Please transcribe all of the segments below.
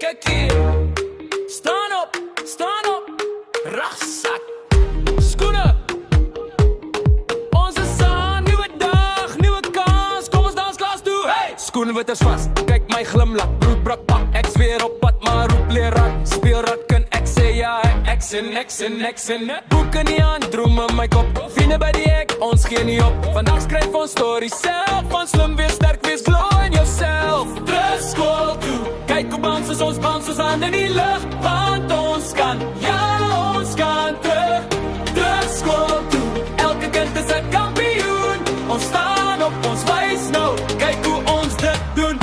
Kijk hier. Staan op. Rugzak. Schoenen. Onze zaan, nieuwe dag, nieuwe kans. Kom eens dansklas toe, hey! Schoenen witters vast, kijk my glimlach. Broedbrak pak, ex weer op pad, maar roep leerrak. Speelrak kan ek sê ja, exen. Boeken nie aan, dromen my kop. Vrienden by die ek, ons gee nie op. Vandaag skryf ons story self. Van slim wees, sterk wees, glow in yourself. Terug skool toe, kyk hoe bounce ons aan in die lucht. Want ons kan, ja ons kan terug skool toe. Elke kind is 'n kampioen. Ons staan op, ons wys nou. Kyk hoe ons dit doen.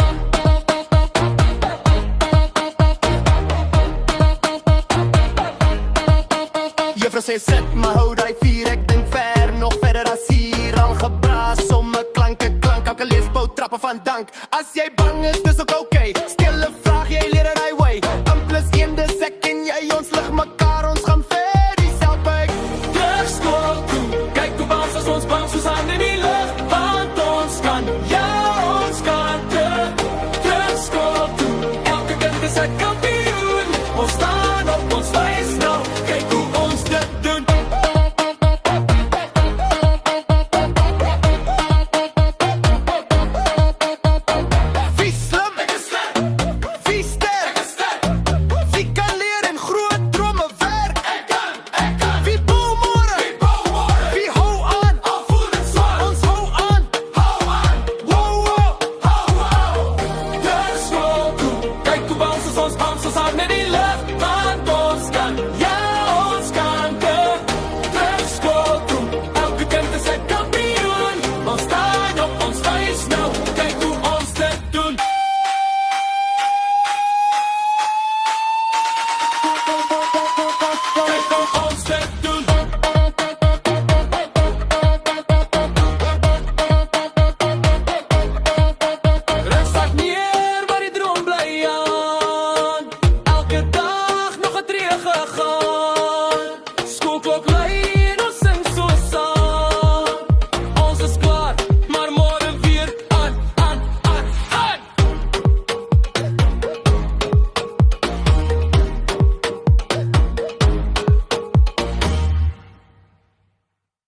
Juffrou sê sit, maar hou die vier. Ek dink ver, nog verder as hier. Al gebraas om 'n klank, elke leespoot trappe van dank. As jy bang is, dis ook